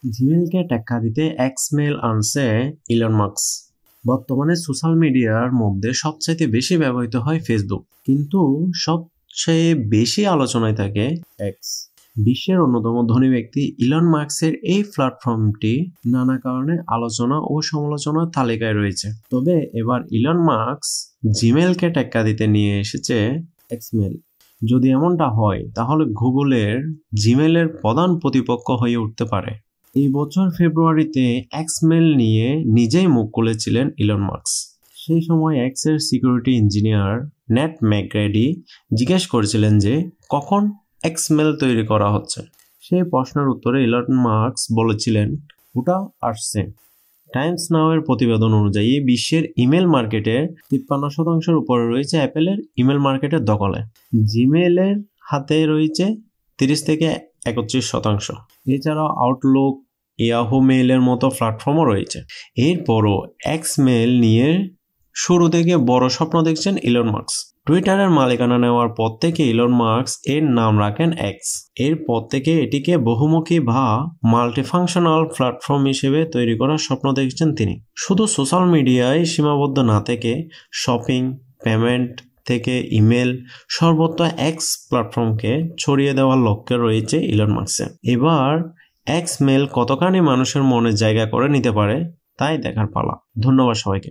জিমেলকে টেক্কা দিতে এক্সমেল আনছে ইলন মাস্ক। বর্তমানে সোশ্যাল মিডিয়ার মধ্যে সবচাইতে বেশি ব্যবহৃত হয় ফেসবুক, কিন্তু সবচেয়ে বেশি আলোচনায় থাকে এক্স। বিশ্বের অন্যতম ধনী ব্যক্তি ইলন মাস্কের এই প্ল্যাটফর্মটি নানা কারণে আলোচনা ও সমালোচনার তালিকায় রয়েছে। তবে এবার ইলন মাস্ক জিমেলকে টেক্কা দিতে নিয়ে এসেছে এক্সমেল। যদি এমনটা হয় তাহলে গুগলের জিমেলের প্রধান প্রতিপক্ষ হয়ে উঠতে পারে। এই বছর ফেব্রুয়ারিতে এক্সমেল নিয়ে নিজেই মুখ খুলেছিলেন ইলন মাস্ক। সেই সময় এক্সের সিকিউরিটি ইঞ্জিনিয়ার নেট ম্যাকগ্র্যাডি জিজ্ঞেস করেছিলেন যে কখন এক্সমেল তৈরি করা হচ্ছে। সেই প্রশ্নের উত্তরে ইলন মাস্ক বলেছিলেন ওটা আসছে। টাইমস নাও এর প্রতিবেদন অনুযায়ী বিশ্বের ইমেল মার্কেটের 53% উপরে রয়েছে অ্যাপেলের ইমেল মার্কেটের দখলে। জিমেলের হাতে রয়েছে 30 থেকে 31%। এছাড়াও আউটলুক, ইয়াহু মেইলের মতো প্ল্যাটফর্মও রয়েছে। এরপরও এক্সমেল নিয়ে শুরু থেকে বড় স্বপ্ন দেখছেন ইলন মাস্ক। টুইটারের মালিকানা নেওয়ার পর থেকে ইলন মাস্ক এর নাম রাখেন এক্স। এরপর থেকে এটিকে বহুমুখী বা মাল্টিফাংশনাল প্ল্যাটফর্ম হিসেবে তৈরি করার স্বপ্ন দেখছেন তিনি। শুধু সোশ্যাল মিডিয়ায় সীমাবদ্ধ না থেকে শপিং, পেমেন্ট থেকে ইমেল, সর্বত্র এক্স প্ল্যাটফর্মকে ছড়িয়ে দেওয়ার লক্ষ্যে রয়েছে ইলন মাস্কের। এবার এক্সমেল কতখানি মানুষের মনে জায়গা করে নিতে পারে তাই দেখার পালা। ধন্যবাদ সবাইকে।